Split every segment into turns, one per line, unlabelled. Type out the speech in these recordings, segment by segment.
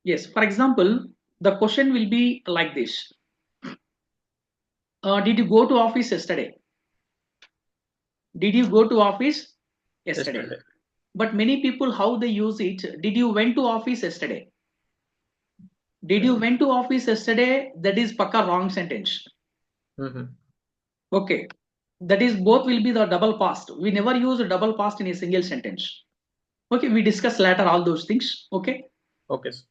Yes, for example, the question will be like this. Did you go to office yesterday? Did you go to office yesterday?
Yesterday.
But many people, how they use it, did you went to office yesterday? Did you went to office yesterday? That is pakka wrong sentence.
Mm-hmm.
Okay. That is both will be the double past. We never use a double past in a single sentence. Okay, we discuss later all those things. Okay.
Okay, sir.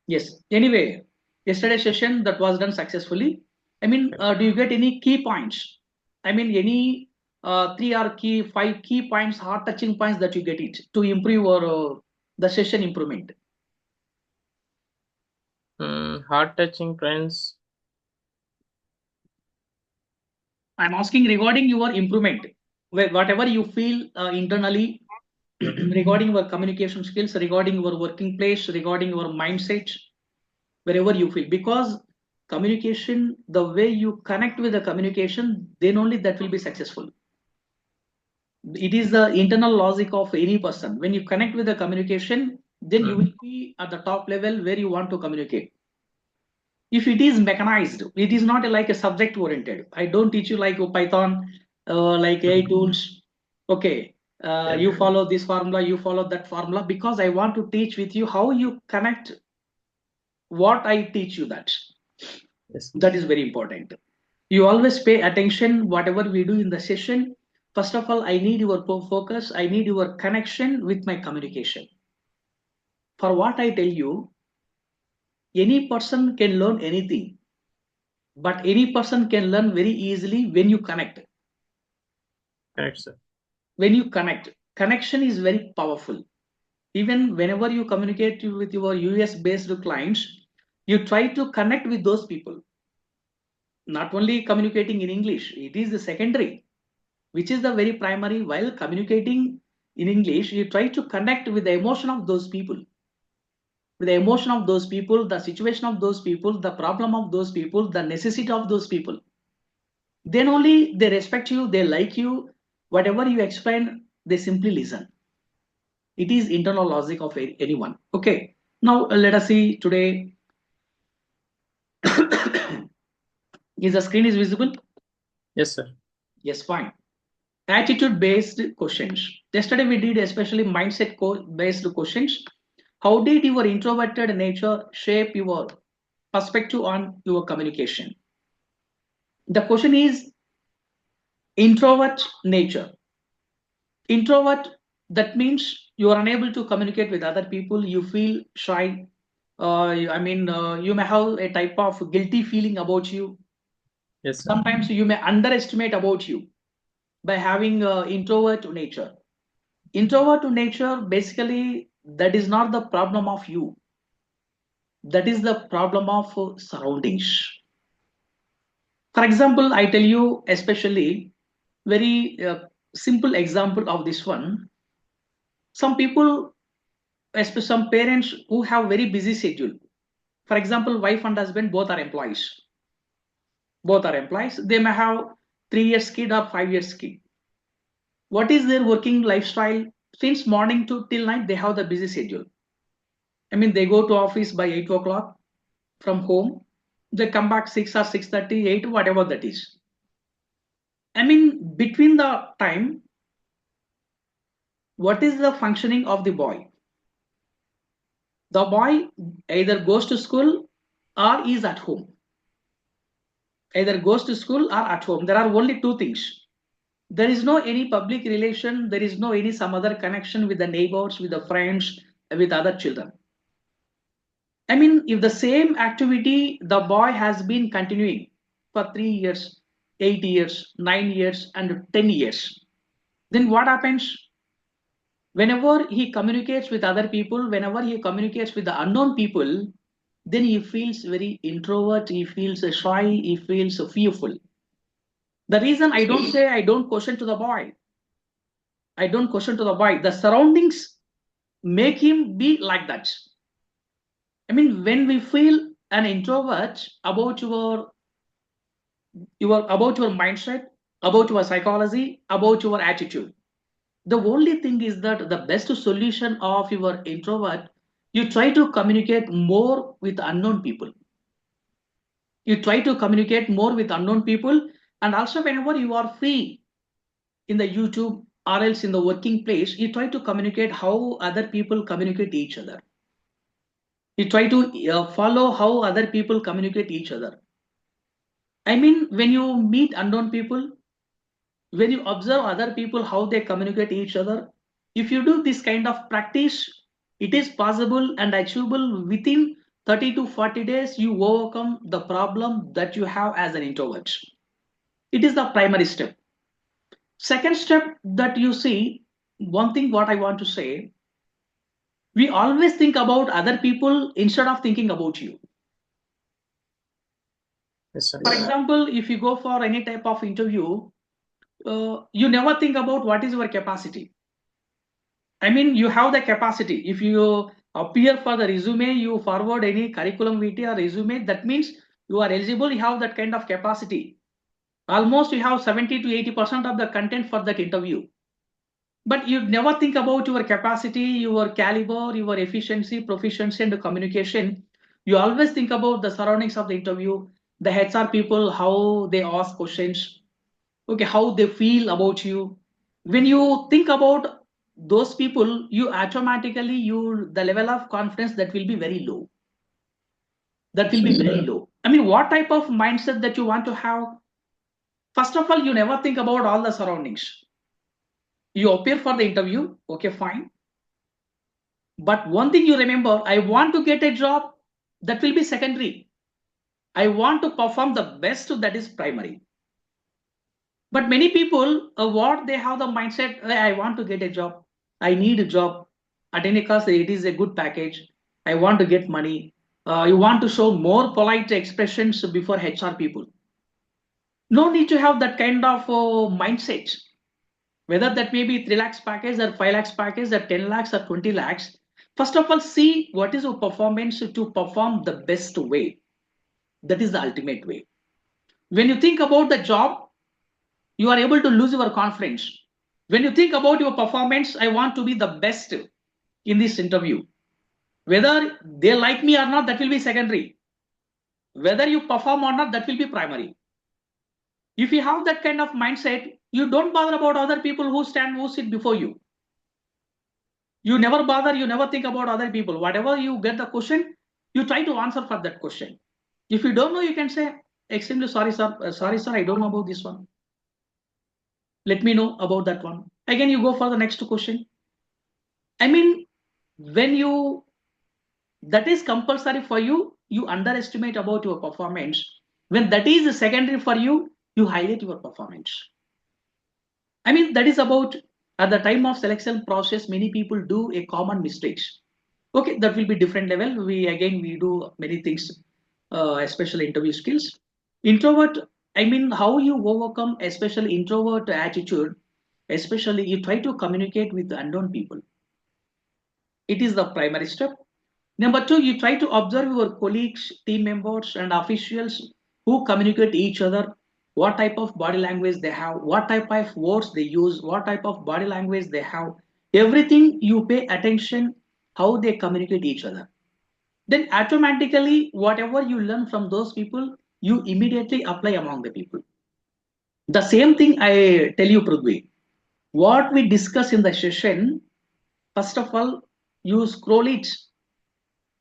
Yes. Anyway, yesterday session that was done successfully. I mean, do you get any key points? I mean, any three or key five key points, heart touching points that you get it to improve or the session improvement.
Heart touching friends.
I'm asking regarding your improvement, whatever you feel internally
Mm-hmm.
regarding your communication skills, regarding your working place, regarding your mindset, wherever you feel. Because communication, the way you connect with the communication, then only that will be successful. It is the internal logic of any person. When you connect with the communication, then you
Mm-hmm.
will be at the top level where you want to communicate. If it is mechanized, it is not like a subject oriented. I don't teach you like Python, like AI tools. Okay,
Yes.
you follow this formula, you follow that formula, because I want to teach with you how you connect what I teach you.
Yes.
That is very important. You always pay attention whatever we do in the session. First of all, I need your focus, I need your connection with my communication. For what I tell you, any person can learn anything, but any person can learn very easily when you connect.
Correct, sir.
When you connect, connection is very powerful. Even whenever you communicate with your US based clients, you try to connect with those people. Not only communicating in English, it is the secondary, which is the very primary. While communicating in English, you try to connect with the emotion of those people, with the emotion of those people, the situation of those people, the problem of those people, the necessity of those people. Then only they respect you, they like you. Whatever you explain, they simply listen. It is internal logic of anyone. Okay. Now let us see today. Is the screen is visible?
Yes, sir.
Yes, fine. Attitude based questions. Yesterday we did especially mindset based questions. How did your introverted nature shape your perspective on your communication? The question is introvert nature. Introvert, that means you are unable to communicate with other people, you feel shy. You may have a type of guilty feeling about you.
Yes, sir.
Sometimes you may underestimate about you by having introvert nature. Introvert nature, basically, that is not the problem of you. That is the problem of surroundings. For example, I tell you, especially very simple example of this one. Some people, especially some parents who have very busy schedule. For example, wife and husband both are employees. Both are employees. They may have 3 years kid or 5 years kid. What is their working lifestyle? Since morning to till night, they have the busy schedule. I mean, they go to office by 8 o'clock from home. They come back 6 or 6:30, 8, whatever that is. I mean, between the time, what is the functioning of the boy? The boy either goes to school or is at home. Either goes to school or at home. There are only two things. There is no any public relation. There is no any some other connection with the neighbors, with the friends, with other children. I mean, if the same activity the boy has been continuing for 3 years, 8 years, 9 years, and 10 years, then what happens? Whenever he communicates with other people, whenever he communicates with the unknown people, then he feels very introvert, he feels shy, he feels fearful. The reason I don't say I don't question to the boy, I don't question to the boy, the surroundings make him be like that. I mean, when we feel an introvert about your about your mindset, about your psychology, about your attitude. The only thing is that the best solution of your introvert, you try to communicate more with unknown people. You try to communicate more with unknown people, and also whenever you are free in the YouTube or else in the working place, you try to communicate how other people communicate each other. You try to follow how other people communicate each other. I mean, when you meet unknown people, when you observe other people how they communicate each other, if you do this kind of practice, it is possible and achievable within 30 to 40 days. You overcome the problem that you have as an introvert. It is the primary step. Second step that you see, one thing what I want to say, we always think about other people instead of thinking about you.
Yes, sir.
For example, if you go for any type of interview, you never think about what is your capacity. I mean, you have the capacity. If you appear for the resume, you forward any curriculum vitae or resume, that means you are eligible, you have that kind of capacity. Almost you have 70 to 80% of the content for that interview. But you never think about your capacity, your caliber, your efficiency, proficiency, and communication. You always think about the surroundings of the interview, the HR people, how they ask questions, okay, how they feel about you. When you think about those people, you automatically the level of confidence that will be very low. That will be very low. I mean, what type of mindset that you want to have? First of all, you never think about all the surroundings. You appear for the interview, okay, fine. But one thing you remember, I want to get a job, that will be secondary. I want to perform the best, that is primary. But many people, what they have the mindset, I want to get a job, I need a job. At any cost, it is a good package. I want to get money. You want to show more polite expressions before HR people. No need to have that kind of mindset. Whether that may be 3 lakhs package or 5 lakhs package or 10 lakhs or 20 lakhs. First of all, see what is your performance to perform the best way. That is the ultimate way. When you think about the job, you are able to lose your confidence. When you think about your performance, I want to be the best in this interview. Whether they like me or not, that will be secondary. Whether you perform or not, that will be primary. If you have that kind of mindset, you don't bother about other people who sit before you. You never bother, you never think about other people. Whatever you get the question, you try to answer for that question. If you don't know, you can say, extremely sorry, sir. Sorry, sir, I don't know about this one. Let me know about that one. Again, you go for the next question. I mean, when that is compulsory for you, you underestimate about your performance. When that is secondary for you, you highlight your performance. I mean, that is about at the time of selection process, many people do a common mistakes. Okay, that will be different level. We do many things, especially interview skills. Introvert, I mean, how you overcome especially introvert attitude, especially you try to communicate with unknown people. It is the primary step. Number two, you try to observe your colleagues, team members, and officials who communicate each other, what type of body language they have, what type of words they use, what type of body language they have. Everything you pay attention how they communicate each other. Then automatically, whatever you learn from those people, you immediately apply among the people. The same thing I tell you, Prudvi. What we discuss in the session, first of all, you scroll it.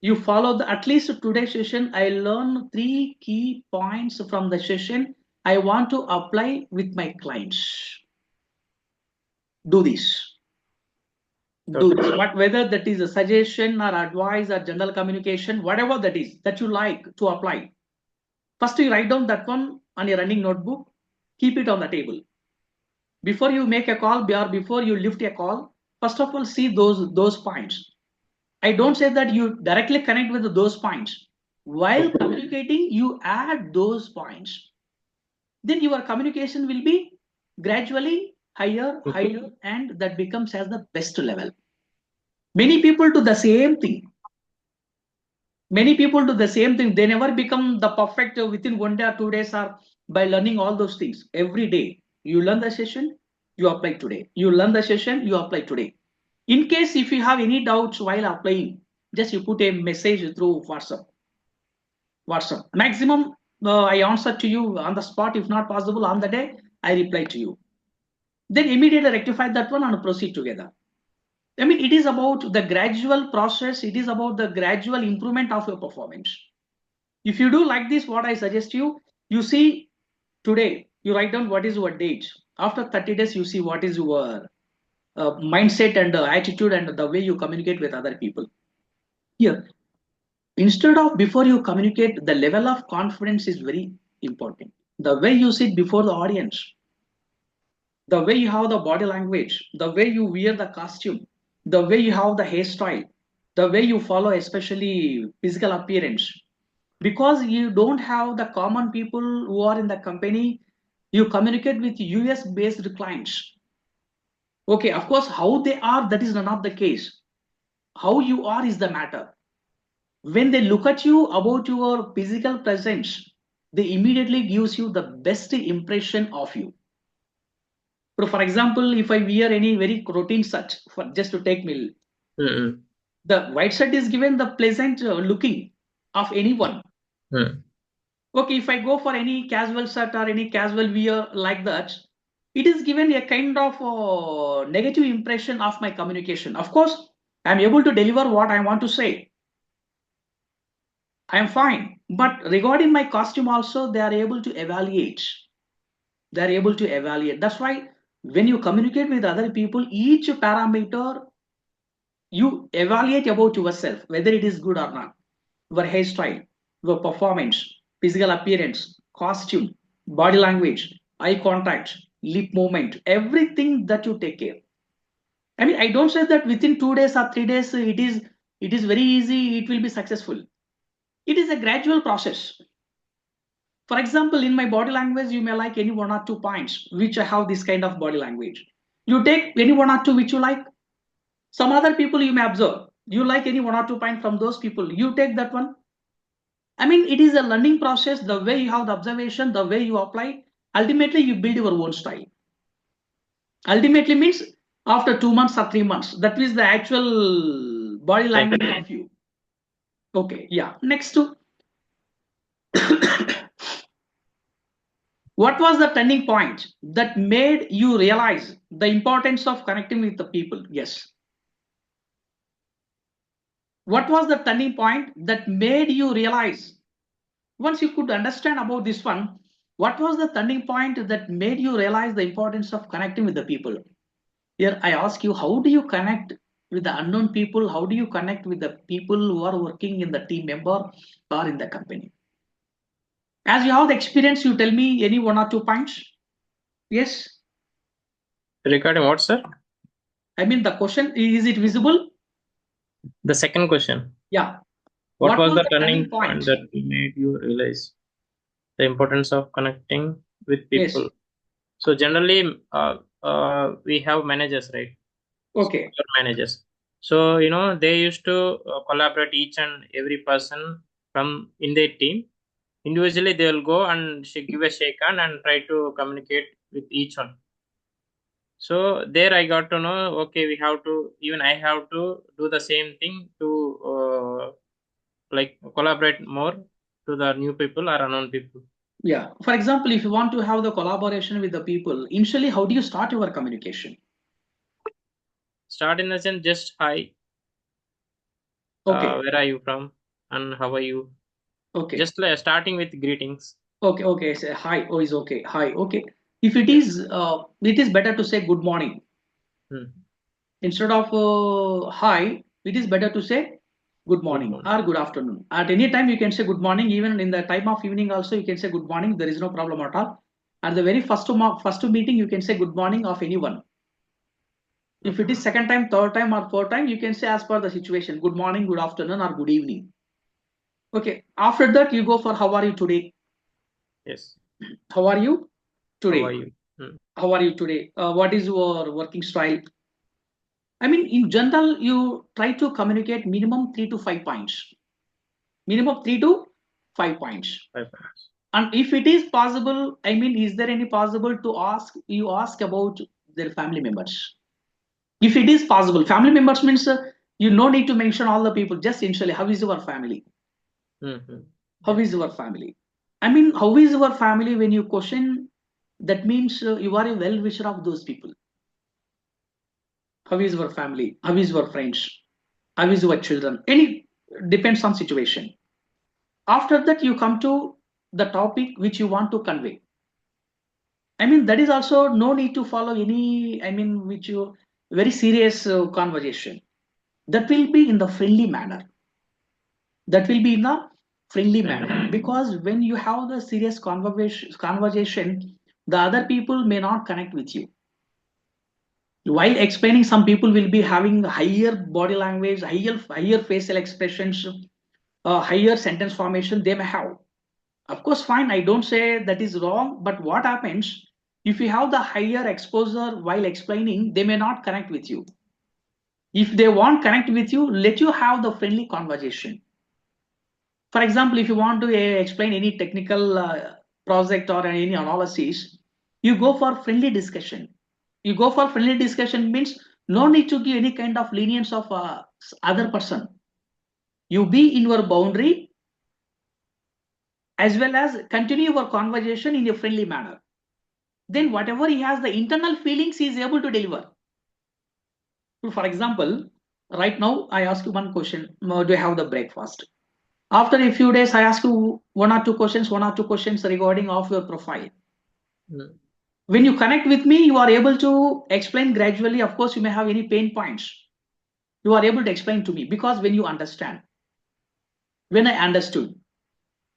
You follow at least today's session. I learn 3 key points from the session I want to apply with my clients. Do this. Do this. But whether that is a suggestion or advice or general communication, whatever that is that you like to apply. First, you write down that one on your running notebook. Keep it on the table. Before you make a call or before you lift a call, first of all, see those points. I don't say that you directly connect with those points. While communicating, you add those points. Then your communication will be gradually higher, and that becomes as the best level. Many people do the same thing. Many people do the same thing. They never become the perfect within 1 day or 2 days or by learning all those things. Every day, you learn the session, you apply today. You learn the session, you apply today. In case if you have any doubts while applying, just you put a message through WhatsApp. Maximum, I answer to you on the spot. If not possible on the day, I reply to you. Then immediately rectify that one and proceed together. I mean, it is about the gradual process. It is about the gradual improvement of your performance. If you do like this, what I suggest you see today, you write down what is your date. After 30 days, you see what is your mindset and attitude and the way you communicate with other people. Here, instead of before you communicate, the level of confidence is very important. The way you sit before the audience, the way you have the body language, the way you wear the costume, the way you have the hairstyle, the way you follow, especially physical appearance. Because you don't have the common people who are in the company, you communicate with US based clients. Okay, of course, how they are, that is not the case. How you are is the matter. When they look at you about your physical presence, they immediately gives you the best impression of you. So for example, if I wear any very routine shirt, for just to take me, the white shirt is given the pleasant looking of anyone. Okay, if I go for any casual shirt or any casual wear like that, it is given a kind of negative impression of my communication. Of course, I am able to deliver what I want to say. I am fine. But regarding my costume also, they are able to evaluate. They are able to evaluate. That's why when you communicate with other people, each parameter you evaluate about yourself, whether it is good or not. Your hairstyle, your performance, physical appearance, costume, body language, eye contact, lip movement, everything that you take care. I mean, I don't say that within 2 days or 3 days it is very easy, it will be successful. It is a gradual process. For example, in my body language, you may like any 1 or 2 points, which I have this kind of body language. You take any 1 or 2 which you like. Some other people you may observe. You like any 1 or 2 points from those people. You take that one. I mean, it is a learning process. The way you have the observation, the way you apply, ultimately you build your own style. Ultimately means after 2 months or 3 months. That is the actual body language of you. Okay, yeah. Next to what was the turning point that made you realize the importance of connecting with the people? Yes. What was the turning point that made you realize? Once you could understand about this one, what was the turning point that made you realize the importance of connecting with the people? Here I ask you, how do you connect with the unknown people? How do you connect with the people who are working in the team member or in the company? As you have the experience, you tell me any 1 or 2 points. Yes.
Regarding what, sir?
I mean, the question, is it visible?
The second question.
Yeah.
What was the turning point that made you realize the importance of connecting with people? Yes. So generally, we have managers, right?
Okay.
Managers. So they used to collaborate each and every person from in their team. Individually, they will go and give a shake hand and try to communicate with each one. So there I got to know, okay, I have to do the same thing to like collaborate more to the new people or unknown people.
Yeah. For example, if you want to have the collaboration with the people, initially, how do you start your communication?
Start in the sense, just hi.
Okay.
Where are you from? And how are you?
Okay.
Just like starting with greetings.
Okay. Okay. Say hi. Oh, is okay. Hi. Okay. If it is better to say good morning. Instead of hi, it is better to say good morning or good afternoon. At any time you can say good morning. Even in the time of evening also you can say good morning. There is no problem at all. At the very first meeting you can say good morning of anyone. If it is second time, third time or fourth time, you can say as per the situation, good morning, good afternoon or good evening. Okay. After that you go for how are you today?
Yes.
How are you today?
How are you?
How are you today? What is your working style? I mean, in general, you try to communicate minimum 3 to 5 points. Minimum 3 to 5 points.
5 points.
And if it is possible, I mean, is there any possible to ask about their family members. If it is possible, family members means you no need to mention all the people. Just initially, how is your family? How is your family? I mean, how is your family when you question? That means you are a well wisher of those people. How is your family? How is your friends? How is your children? Any depends on situation. After that, you come to the topic which you want to convey. I mean, that is also no need to follow any. I mean, which you very serious conversation. That will be in the friendly manner. That will be in the friendly manner, because when you have the serious conversation, the other people may not connect with you. While explaining, some people will be having higher body language, higher facial expressions, higher sentence formation they may have. Of course, fine, I don't say that is wrong, but what happens if you have the higher exposure while explaining, they may not connect with you. If they won't connect with you, let you have the friendly conversation. For example, if you want to explain any technical project or any analysis, you go for friendly discussion. You go for friendly discussion means no need to give any kind of lenience of other person. You be in your boundary as well as continue your conversation in a friendly manner. Then whatever he has, the internal feelings he is able to deliver. For example, right now I ask you one question: do you have the breakfast? After a few days, I ask you one or two questions regarding of your profile. When you connect with me, you are able to explain gradually. Of course, you may have any pain points. You are able to explain to me because when you understand, when I understood,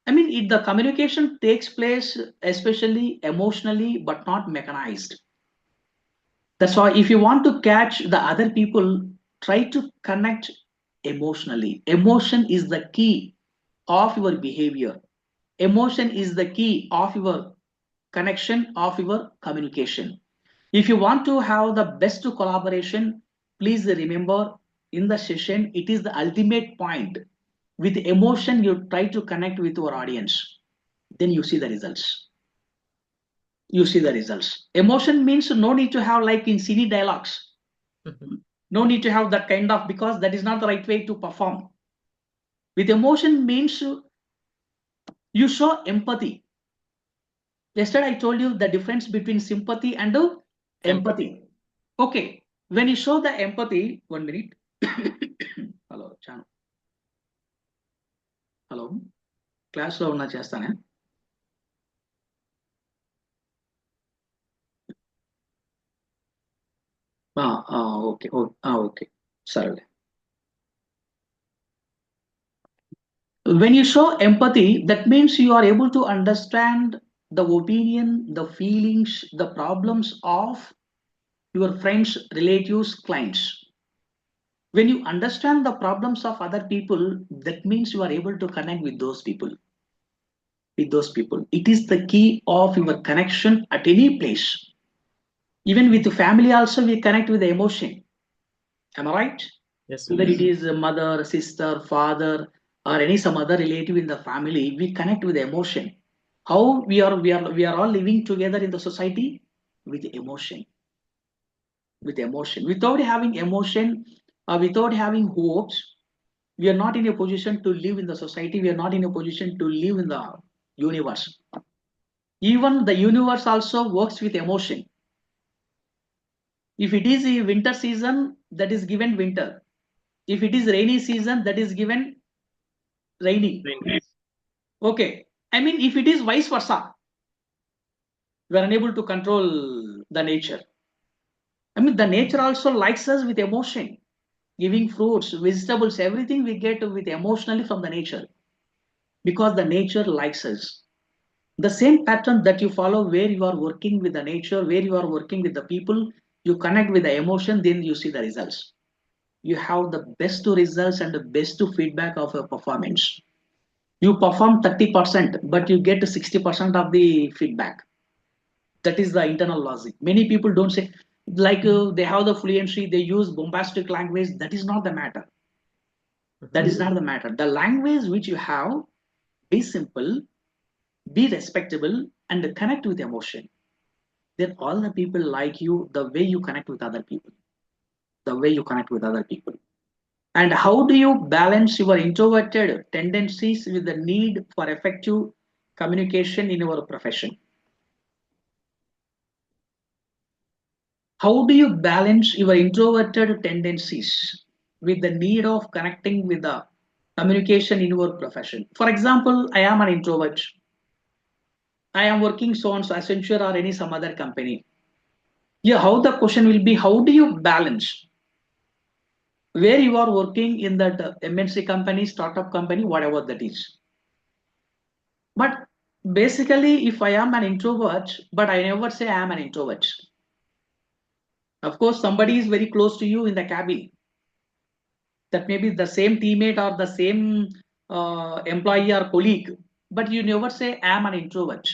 I mean, the communication takes place especially emotionally, but not mechanized. That's why if you want to catch the other people, try to connect emotionally. Emotion is the key of your behavior. Emotion is the key of your connection, of your communication. If you want to have the best collaboration, please remember in the session, it is the ultimate point. With emotion, you try to connect with your audience. Then you see the results. You see the results. Emotion means no need to have like in cine dialogues. No need to have that kind of, because that is not the right way to perform. With emotion means you show empathy. Yesterday I told you the difference between sympathy and empathy. Okay, when you show the empathy, 1 minute. Hello, Chanu. Hello, class లో ఉన్నా చేస్తానే. Okay okay సరే. When you show empathy, that means you are able to understand the opinion, the feelings, the problems of your friends, relatives, clients. When you understand the problems of other people, that means you are able to connect with those people. With those people, it is the key of your connection at any place. Even with the family also, we connect with the emotion. Am I right?
Yes.
Whether it is a mother, sister, father, or any some other relative in the family, we connect with the emotion. How we are all living together in the society with emotion. With emotion, without having emotion, without having hopes, we are not in a position to live in the society. We are not in a position to live in the universe. Even the universe also works with emotion. If it is a winter season, that is given winter. If it is rainy season, that is given rainy. Okay. I mean, if it is vice versa, we are unable to control the nature. I mean, the nature also likes us with emotion, giving fruits, vegetables, everything we get with emotionally from the nature, because the nature likes us. The same pattern that you follow, where you are working with the nature, where you are working with the people, you connect with the emotion, then you see the results. You have the best results and the best feedback of your performance. You perform 30%, but you get 60% of the feedback. That is the internal logic. Many people don't say, like they have the fluency, they use bombastic language. That is not the matter. That is not the matter. The language which you have, be simple, be respectable, and connect with emotion. then all the people like you the way you connect with other people. The way you connect with other people. And how do you balance your introverted tendencies with the need for effective communication in your profession? How do you balance your introverted tendencies with the need of connecting with the communication in your profession? For example, I am an introvert. I am working so on Accenture or any some other company. Yeah, how the question will be, how do you balance where you are working in that MNC company, startup company, whatever that is. But basically, if I am an introvert, but I never say I am an introvert. Of course, somebody is very close to you in the cabin. That may be the same teammate or the same employee or colleague, but you never say I am an introvert.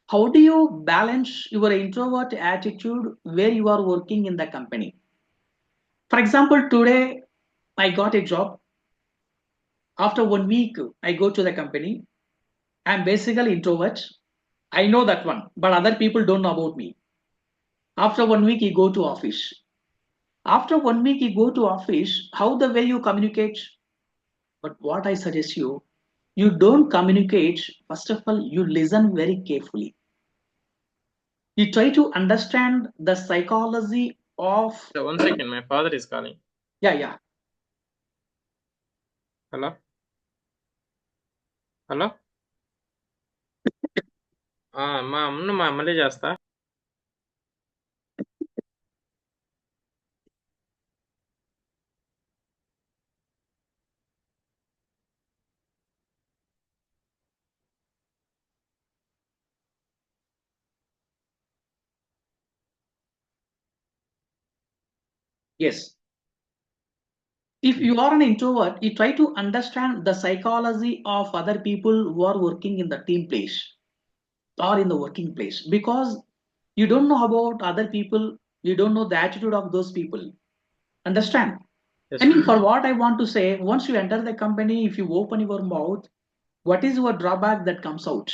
How do you balance your introvert attitude where you are working in the company? For example, today I got a job. After 1 week, I go to the company. I'm basically introvert. I know that one, but other people don't know about me. After 1 week, you go to office. After 1 week, you go to office. How the way you communicate? But what I suggest you don't communicate. First of all, you listen very carefully. You try to understand the psychology of.
So 1 second, my father is calling.
Yeah.
Hello? Hello మా అమ్మను మా మళ్ళీ చేస్తా.
Yes. If you are an introvert, you try to understand the psychology of other people who are working in the team place or in the working place, because you don't know about other people, you don't know the attitude of those people. Understand?
Yes,
I mean, for what I want to say, once you enter the company, if you open your mouth, what is your drawback that comes out?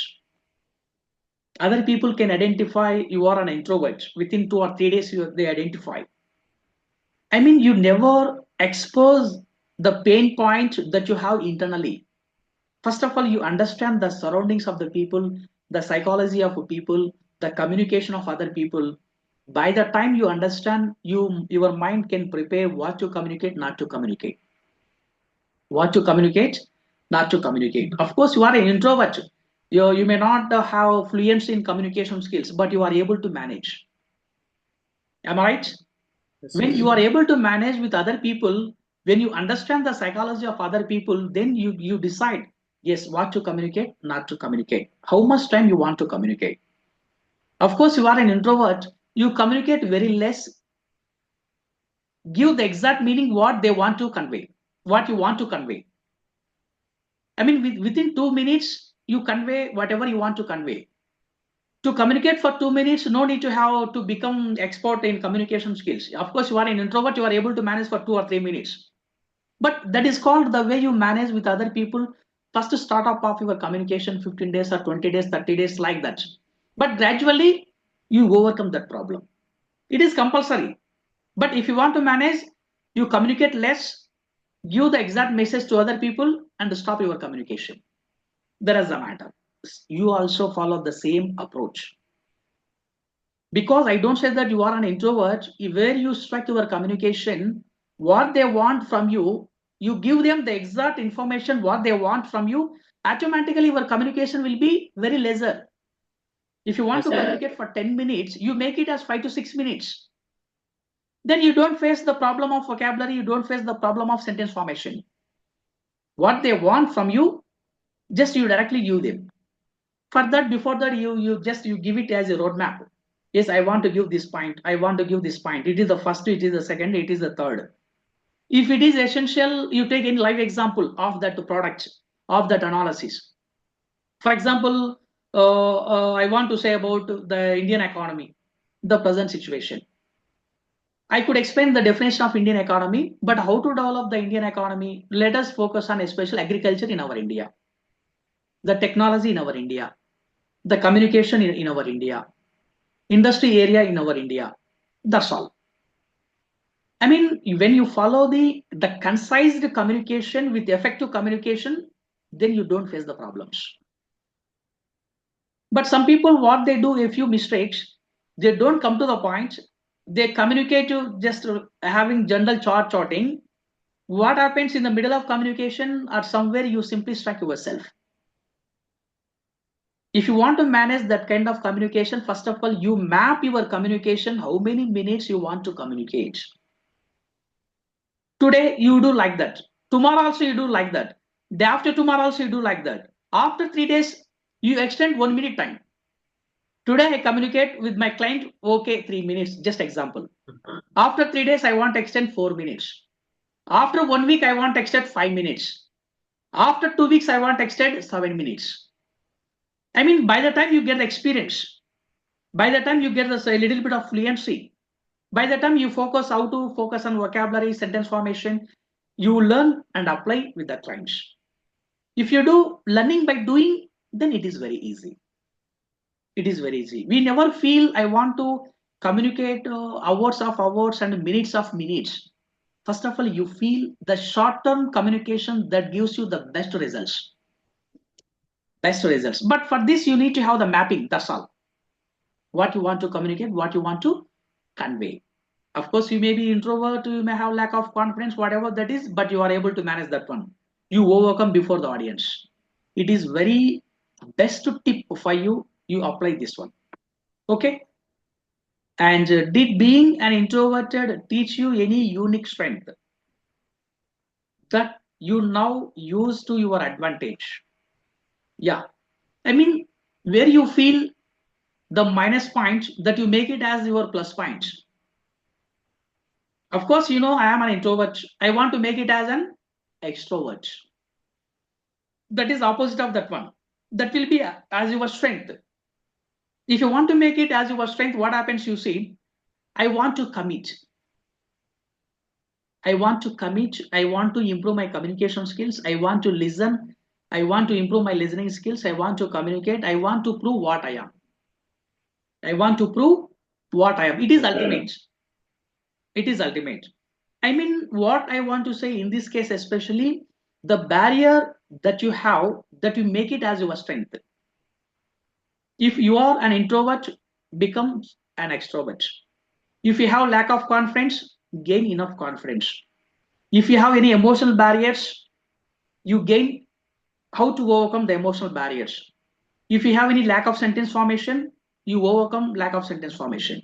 Other people can identify you are an introvert. Within 2 or 3 days, they identify. I mean, you never expose the pain point that you have internally. First of all, you understand the surroundings of the people, the psychology of people, the communication of other people. By the time you understand, your mind can prepare what to communicate, not to communicate. What to communicate, not to communicate. Of course, you are an introvert. You may not have fluency in communication skills, but you are able to manage. Am I right?
yes,
When
yes.
you are able to manage with other people, when you understand the psychology of other people, then you decide, yes, what to communicate, not to communicate, how much time you want to communicate. Of course, you are an introvert, you communicate very less, give the exact meaning what they want to convey, what you want to convey. I mean, within 2 minutes, you convey whatever you want to convey. To communicate for 2 minutes, no need to have to become expert in communication skills. Of course, you are an introvert, you are able to manage for 2 or 3 minutes. But that is called the way you manage with other people. First, start up of your communication 15 days or 20 days, 30 days, like that. But gradually, you overcome that problem. It is compulsory. But if you want to manage, you communicate less, give the exact message to other people, and stop your communication. That is the matter. You also follow the same approach. Because I don't say that you are an introvert, where you strike your communication, what they want from you, you give them the exact information what they want from you, automatically your communication will be very lesser. If you want
Yes,
to communicate for 10 minutes, you make it as 5 to 6 minutes. Then you don't face the problem of vocabulary, you don't face the problem of sentence formation. What they want from you, just you directly give them. For that, before that, you give it as a roadmap. Yes, I want to give this point, I want to give this point, it is the first, it is the second, it is the third. If it is essential, you take in live example of that product, of that analysis. For example, I want to say about the Indian economy, the present situation. I could explain the definition of Indian economy, but how to develop the Indian economy, let us focus on especially agriculture in our India, the technology in our India, the communication in our India. industry area in our India. That's all. I mean, when you follow the concise communication with effective communication, then you don't face the problems. But some people, what they do, a few mistakes, they don't come to the point. They communicate to just having general chatting. What happens in the middle of communication or somewhere you simply strike yourself. If you want to manage that kind of communication, first of all, you map your communication, how many minutes you want to communicate. Today you do like that. Tomorrow also you do like that. Day after tomorrow also you do like that. After 3 days, you extend 1 minute time. Today I communicate with my client, okay, 3 minutes, just example. After 3 days, I want to extend 4 minutes. After 1 week, I want to extend 5 minutes. After 2 weeks, I want to extend 7 minutes. I mean, by the time you get the experience, by the time you get a little bit of fluency, by the time you focus how to focus on vocabulary, sentence formation, you learn and apply with the clients. If you do learning by doing, then it is very easy. It is very easy. We never feel I want to communicate hours of hours and minutes of minutes. First of all, you feel the short-term communication that gives you the best results. Best results. But for this, you need to have the mapping. That's all. What you want to communicate, what you want to convey. Of course, you may be introvert, you may have lack of confidence, whatever that is, but you are able to manage that one. You overcome before the audience. It is very best tip for you. You apply this one. Okay. And did being an introverted teach you any unique strength that you now use to your advantage? Yeah. I mean, where you feel the minus point, that you make it as your plus point. Of course, you know, I am an introvert. I want to make it as an extrovert. That is opposite of that one. That will be as your strength. If you want to make it as your strength, what happens? You see, I want to commit. I want to commit. I want to improve my communication skills. I want to listen. I want to improve my listening skills. I want to communicate. I want to prove what I am. I want to prove what I am. It is ultimate. It is ultimate. I mean, what I want to say in this case, especially the barrier that you have, that you make it as your strength. If you are an introvert, become an extrovert. If you have lack of confidence, gain enough confidence. If you have any emotional barriers, you gain how to overcome the emotional barriers. If you have any lack of sentence formation, you overcome lack of sentence formation.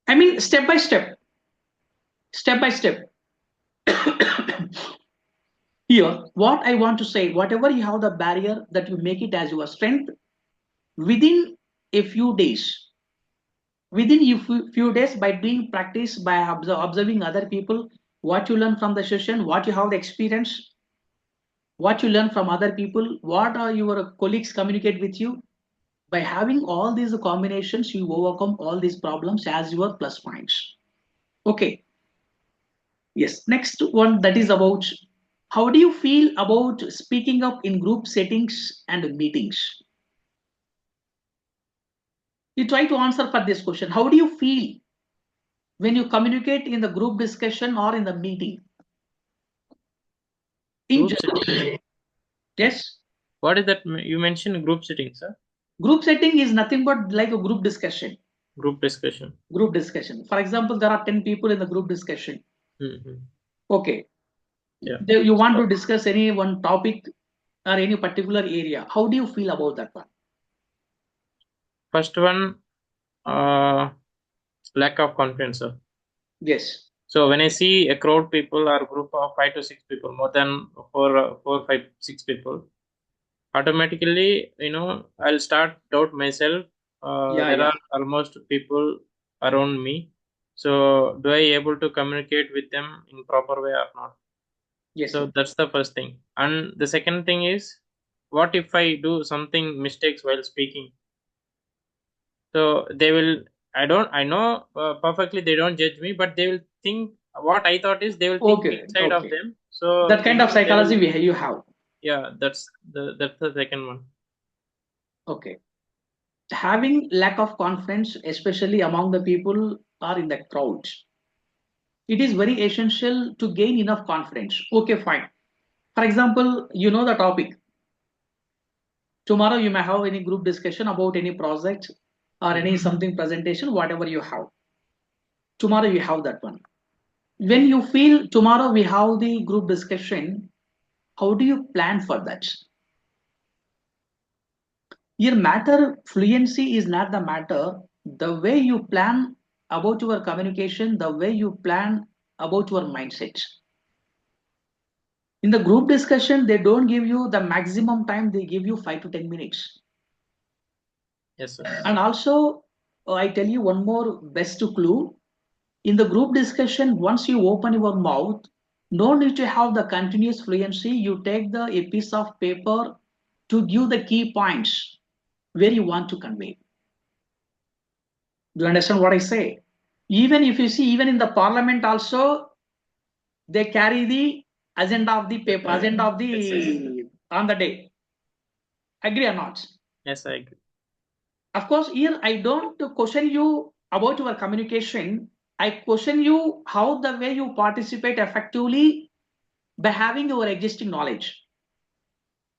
I mean, step by step. Step by step. Here, what I want to say, whatever you have the barrier, that you make it as your strength within a few days. Within a few days, by doing practice, by observing other people, what you learn from the session, what you have the experience, what you learn from other people, what are your colleagues communicate with you. By having all these combinations, you overcome all these problems as your plus points. Okay. Yes. Next one, that is about how do you feel about speaking up in group settings and meetings? You try to answer for this question. How do you feel when you communicate in the group discussion or in the meeting? In
Group setting.
yes.
What is that? You mentioned group setting, sir?
Group setting is nothing but like a group discussion.
Group discussion.
Group discussion. For example, there are 10 people in the group discussion. Okay.
Yeah.
You want to discuss any one topic or any particular area. How do you feel about that one?
First one, lack of confidence, sir.
Yes.
So when I see a crowd people or group of 5 to 6 people, more than 4, 5, 6 people, automatically, I'll start doubt myself. There are almost people around me. So do I able to communicate with them in proper way or not?
Yes.
So that's the first thing. And the second thing is, what if I do something mistakes while speaking? So they will, I know perfectly they don't judge me, but they will think what I thought is they will think inside of them. So
that kind of psychology you have.
Yeah, that's the second one.
Okay. having lack of confidence, especially among the people or in the crowd. It is very essential to gain enough confidence. Okay, fine. For example, you know the topic. Tomorrow you may have any group discussion about any project or any something presentation, whatever you have. Tomorrow you have that one. When you feel tomorrow we have the group discussion, how do you plan for that? Your matter fluency is not the matter. The way you plan about your communication, the way you plan about your mindset. In the group discussion, they don't give you the maximum time, they give you 5 to 10 minutes.
Yes, sir.
And also, I tell you one more best clue. In the group discussion, once you open your mouth, no need to have the continuous fluency. You take a piece of paper to give the key points where you want to convey. Do you understand what I say? Even if you see, even in the parliament also, they carry the agenda of the paper, agenda of the on the day. Agree or not?
Yes, I agree.
Of course, here I don't question you about your communication. I question you how the way you participate effectively by having your existing knowledge.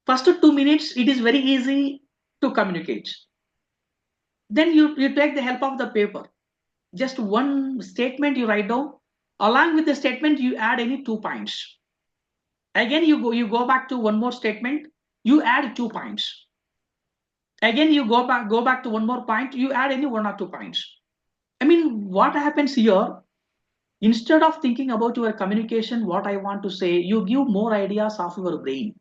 First 2 minutes, it is very easy to communicate. Then you take the help of the paper. Just one statement you write down. Along with the statement, you add any 2 points. Again, you go back to one more statement, you add 2 points. Again, you go back to one more point, you add any 1 or 2 points. I mean, what happens here? Instead of thinking about your communication, what I want to say, you give more ideas of your brain.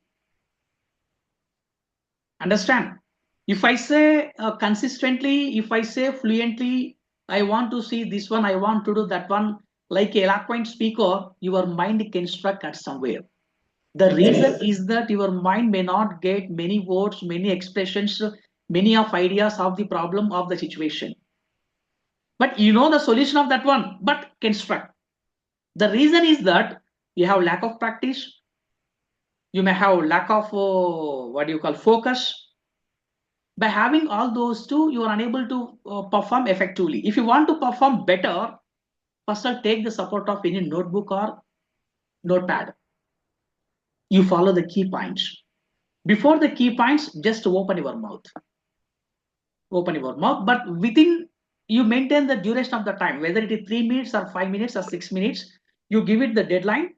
Understand? If I say consistently, if I say fluently, I want to see this one, I want to do that one, like an eloquent speaker, your mind can struck at somewhere. The reason is that your mind may not get many words, many expressions, many of ideas of the problem of the situation. But you know the solution of that one, but can struck. The reason is that you have lack of practice. You may have lack of what do you call focus. By having all those two, you are unable to perform effectively. If you want to perform better, first I'll take the support of any notebook or notepad. You follow the key points. Before the key points, just open your mouth. Open your mouth, but within you maintain the duration of the time, whether it is 3 minutes or 5 minutes or 6 minutes, you give it the deadline,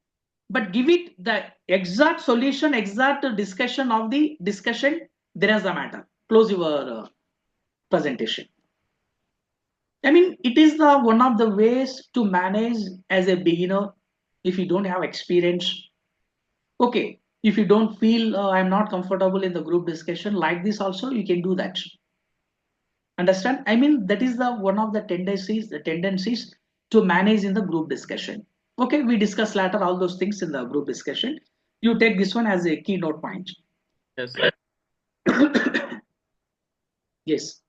but give it the exact solution, exact discussion of the discussion. There is the matter. Close your presentation. I mean, it is the one of the ways to manage as a beginner if you don't have experience. Okay, if you don't feel I'm not comfortable in the group discussion like this, also you can do that. Understand? I mean, that is the one of the tendencies to manage in the group discussion. Okay, we discuss later all those things in the group discussion. You take this one as a keynote point.
Yes.
Yes.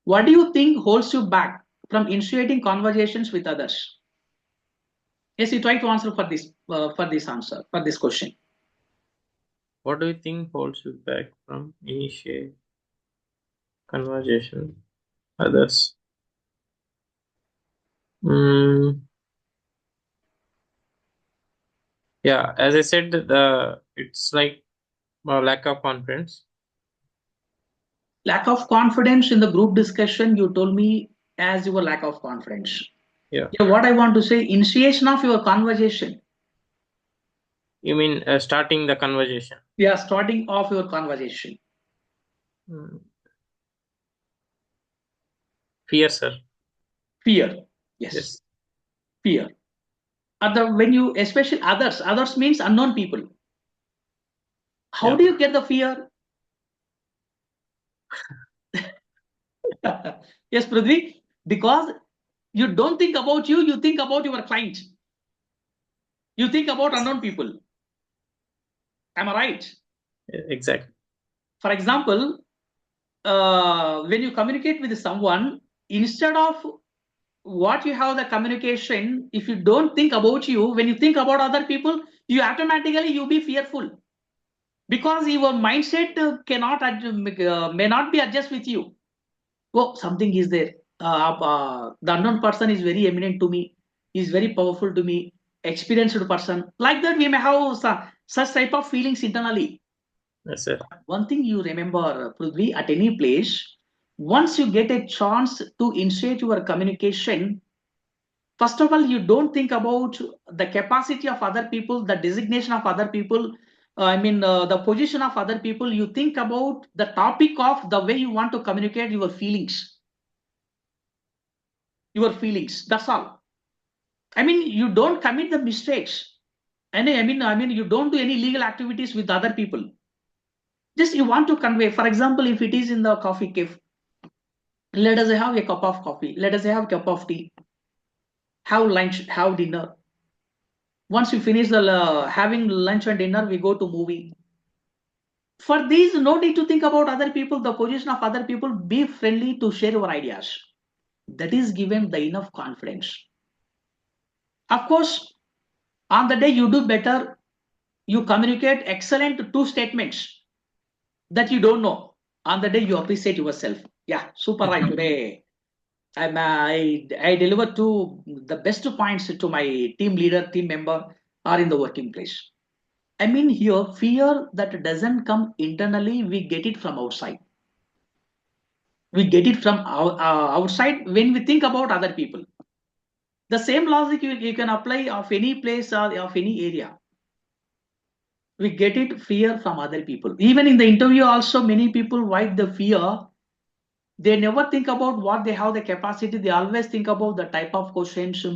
What do you think holds you back from initiating conversations with others? Yes, you try to answer for this question.
What do you think holds you back from initiate conversation with others? Yeah, as I said, it's like lack of confidence.
Lack of confidence in the group discussion, you told me as your lack of confidence.
Yeah.
What I want to say, initiation of your conversation.
You mean starting the conversation?
Yeah, starting off your conversation.
Fear, sir.
Fear. Yes. Fear. When you, especially others means unknown people. How do you get the fear? Yes, Prithvi, because you don't think about you think about your client. You think about unknown people. Am I right?
Exactly.
For example, when you communicate with someone, instead of what you have the communication, if you don't think about you, when you think about other people, you automatically you be fearful because your mindset may not be adjust with you. Oh, something is there. The unknown person is very eminent to me, is very powerful to me, experienced person. Like that, we may have such type of feelings internally.
Yes, sir.
One thing you remember, Prithvi, at any place, once you get a chance to initiate your communication, first of all, you don't think about the capacity of other people, the designation of other people, the position of other people. You think about the topic of the way you want to communicate your feelings. Your feelings. That's all. You don't commit the mistakes. And you don't do any illegal activities with other people. Just you want to convey. For example, if it is in the coffee cafe, let us have a cup of coffee. Let us have a cup of tea. Have lunch. Have dinner. Once we finish the having lunch and dinner, we go to movie. For these, no need to think about other people, the position of other people. Be friendly to share your ideas. That is given the enough confidence. Of course, on the day you do better, you communicate excellent two statements that you don't know. On the day you appreciate yourself. Yeah, super right today. I deliver to the best points to my team leader, team member, or in the working place. Here, fear that doesn't come internally, we get it from outside. We get it from outside when we think about other people. The same logic you can apply of any place or of any area. We get it fear from other people. Even in the interview, also many people wipe the fear. They never think about what they have the capacity. They always think about the type of questions,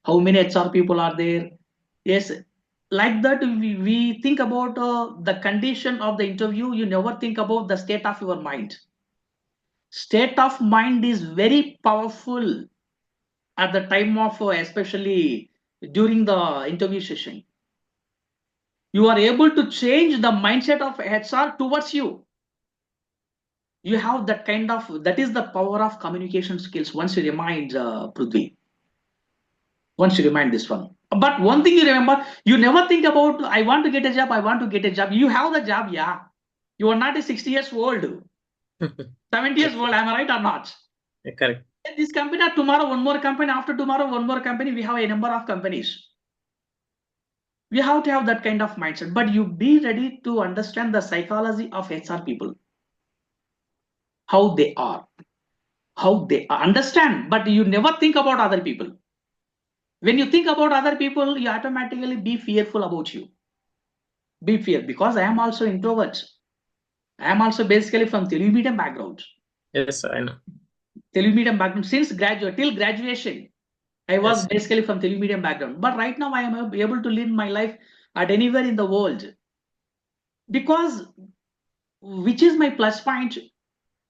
how many HR people are there. Yes, like that we think about the condition of the interview. You never think about the state of your mind. State of mind is very powerful at the time of especially during the interview session. You are able to change the mindset of HR towards you. You have that kind of, that is the power of communication skills. Once you remind Prithvi, once you remind this one. But one thing you remember, you never think about, I want to get a job, I want to get a job. You have the job, yeah. You are not a 60 years old, 70 years old, am I right or not?
Correct.
This company, tomorrow one more company, after tomorrow one more company, we have a number of companies. We have to have that kind of mindset, but you be ready to understand the psychology of HR people, how they are, understand, but you never think about other people. When you think about other people, you automatically be fearful about you. Be fear, because I am also introvert. I am also basically from Telugu medium background.
Yes, I know.
Telugu medium background since till graduation. I was basically from Telugu medium background, but right now I am able to live my life at anywhere in the world, because which is my plus point,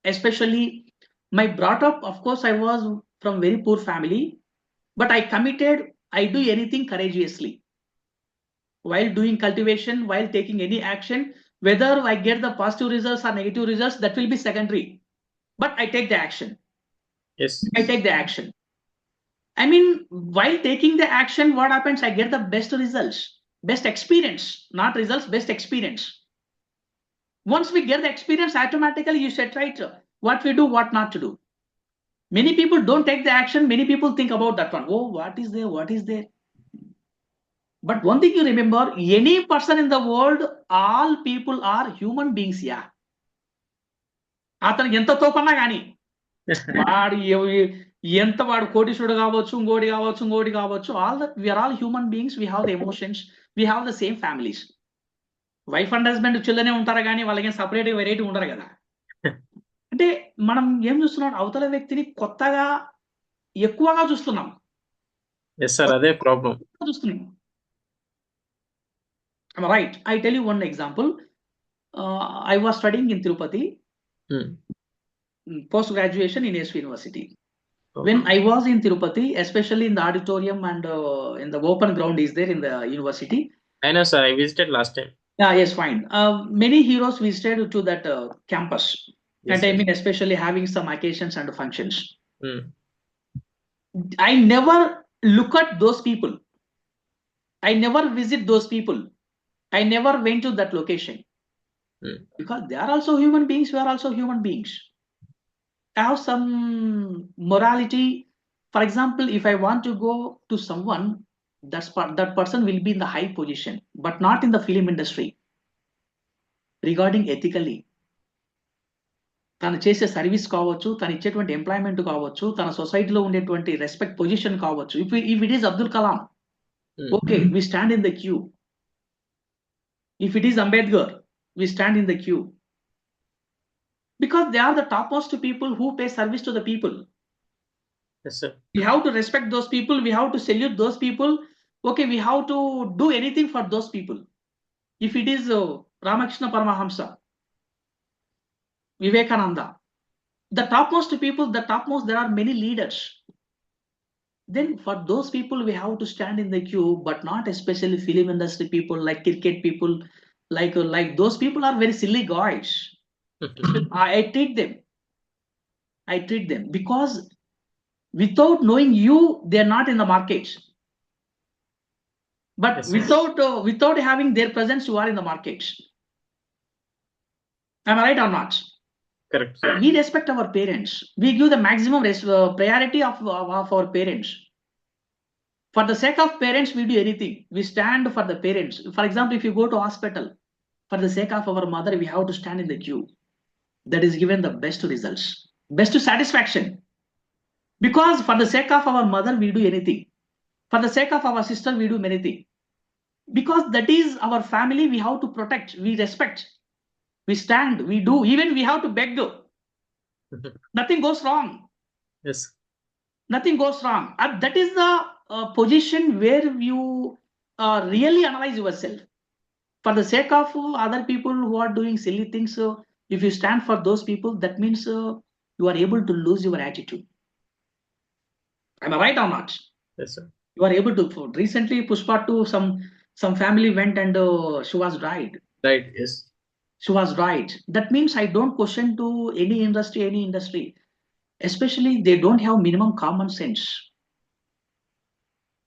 especially my brought up. Of course, I was from very poor family, but I committed. I do anything courageously while doing cultivation, while taking any action. Whether I get the positive results or negative results, that will be secondary, but I take the action.
Yes.
I take the action. While taking the action, what happens? I get the best results, best experience, not results, best experience. Once we get the experience, automatically you set right what we do, what not to do. Many people don't take the action. Many people think about that one. Oh, what is there? What is there? But one thing you remember, any person in the world, all people are human beings. Yeah. అతనికి ఎంత తోపన్నా కానీ వాడు ఎంత వాడు కోటీశ్వరుడు కావచ్చు, ఇంకోటి కావచ్చు, all that we are all human beings. We have the emotions, we have the same families. Wife and husband చిల్లనే ఉంటారు కానీ వాళ్ళకి సపరేట్ వెరైటీ ఉండరు కదా. అంటే మనం ఏం చూస్తున్నాం, అవతల వ్యక్తిని కొత్తగా ఎక్కువగా చూస్తున్నాం.
అదే ప్రాబ్లం
చూస్తున్నాం. Right. I tell you one example. I was studying in Tirupati, post graduation in SU University. When I was in Tirupati, especially in the auditorium and in the open ground is there in the university.
I know, sir. I visited last time.
Yeah, yes, fine. Many heroes visited to that campus. Yes, and especially having some occasions and functions. I never look at those people. I never visit those people. I never went to that location. Because they are also human beings. We are also human beings. have some morality. For example, if I want to go to someone, that person will be in the high position, but not in the film industry. Regarding ethically, తను చేసే service కావచ్చు, తను ఇచ్చేటువంటి employment కావచ్చు, తన సొసైటీలో ఉండేటువంటి respect position కావచ్చు. If it is Abdul Kalam, okay, we stand in the queue. If it is Ambedkar, we stand in the queue. Because they are the topmost people who pay service to the people.
Yes, sir.
We have to respect those people. We have to salute those people. Okay, we have to do anything for those people. If it is Ramakrishna Paramahamsa, Vivekananda, the topmost people, there are many leaders. Then for those people, we have to stand in the queue, but not especially film industry people, like cricket people, like those people are very silly guys. I treat them because without knowing you, they're not in the market. But
Yes, sir.
without having their presence, you are in the market. Am I right or not?
Correct, sir.
We respect our parents. We give the maximum priority of our parents. For the sake of parents, we do anything. We stand for the parents. For example, if you go to hospital, for the sake of our mother, we have to stand in the queue. That is given the best results, best satisfaction. Because for the sake of our mother, we do anything. For the sake of our sister, we do many things. Because that is our family, we have to protect, we respect, we stand, we do. Even we have to beg. Nothing goes wrong.
Yes.
Nothing goes wrong. And that is the position where you really analyze yourself. For the sake of other people who are doing silly things, if you stand for those people, that means you are able to lose your attitude. Am I right or not?
Yes, sir.
You are able to. Recently, Pushpa 2, some family went and she was died.
Right. Yes.
She was right. That means I don't question to any industry. Especially, they don't have minimum common sense.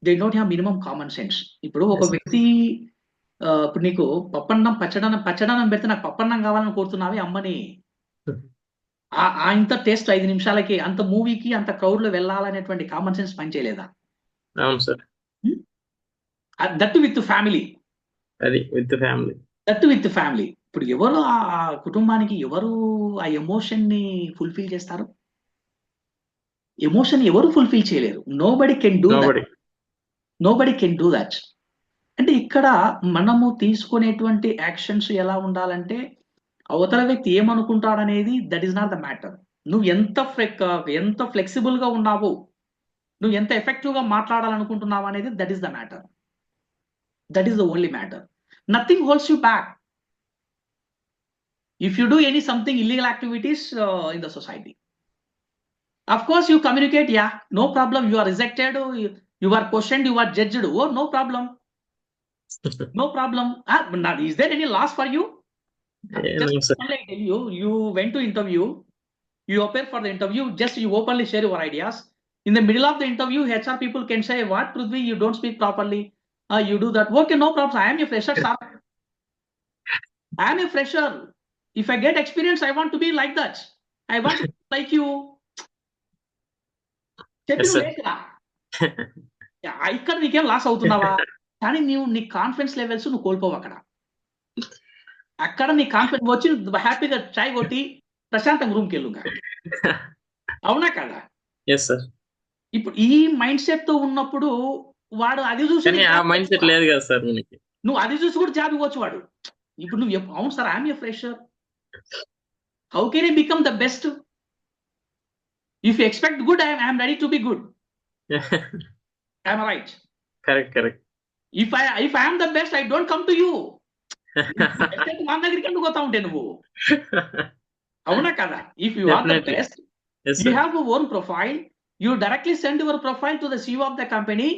They don't have minimum common sense. ఇప్పుడు ఒక
Yes, sir.
వ్యక్తి ఇప్పుడు నీకు పప్పన్నం పచ్చడన్నం పెడితే నాకు పప్పన్నం కావాలని కోరుతున్నావే అమ్మని. ఇంత టేస్ట్ 5 నిమిషాలకి అంత మూవీకి అంత క్రౌడ్ లో వెళ్ళాలనేటువంటి కామన్ సెన్స్ పనిచేయలేదా?
అవును సార్.
That with family.
అది with family.
That with family. ఇప్పుడు ఎవరు ఆ కుటుంబానికి ఎవరు ఆ ఎమోషన్ ని ఫుల్ఫిల్ చేస్తారు? ఎమోషన్ ఎవరు ఫుల్ఫిల్ చేయలేరు. Nobody can do that. అంటే ఇక్కడ మనము తీసుకునేటువంటి యాక్షన్స్ ఎలా ఉండాలంటే అవతల వ్యక్తి ఏమనుకుంటాడనేది that is not the matter. నువ్వు ఎంత ఫ్లెక్సిబుల్ గా ఉన్నావు, నువ్వు ఎంత ఎఫెక్టివ్ గా మాట్లాడాలనుకుంటున్నావు అనేది that is the matter. That is the only matter. Nothing holds you back. If you do something illegal activities in the society, of course you communicate, yeah, no problem, you are rejected, you are questioned, you are judged, oh, no problem. No problem. Now, is there any loss for you? Just I tell you went to interview, you appear for the interview, just you openly share your ideas. In the middle of the interview, HR people can say, what, Prithvi, you don't speak properly, you do that. Okay, no problem, I am a fresher, sir. I am a fresher. If I get experience, I want to be like that. I want to be like you. ఇక్కడ నీకేం loss అవుతున్నావా? కానీ నీ confidence levels నువ్వు కోల్పోవు. అక్కడ నీ confidence వచ్చి హ్యాపీగా చాయ్ కొట్టి ప్రశాంతంగా రూమ్కి వెళ్ళుగా. అవునా కదా? ఇప్పుడు ఈ మైండ్ సెట్ తో ఉన్నప్పుడు వాడు అది చూసి నువ్వు అది చూసి కూడా జాబ్ ఇవ్వచ్చు వాడు. ఇప్పుడు నువ్వు అవును sir, I'm a fresher, how can I become the best? If you expect good, I am ready to be good. Am I right?
Correct.
If I am the best, I don't come to you. మన దగ్గరికి ఎందుకు పోతా ఉంటే నువ్వు? అవునా కదా? If you are the best, you have your own profile. You directly send your profile to the CEO of the company.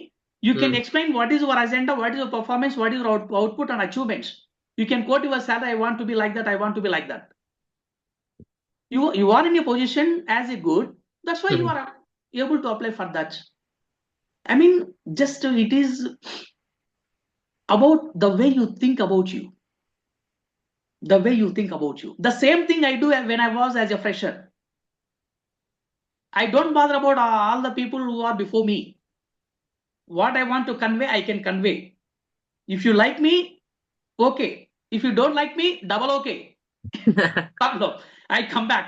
You can explain what is your agenda, what is your performance, what is your output and achievements. You can quote your salary, I want to be like that, I want to be like that. You are in a position as a good, that's why you are able to apply for that. I mean, just it is about the way you think about you. The way you think about you. The same thing I do when I was as a fresher. I don't bother about all the people who are before me. What I want to convey, I can convey. If you like me, okay. If you don't like me, double okay. I come back.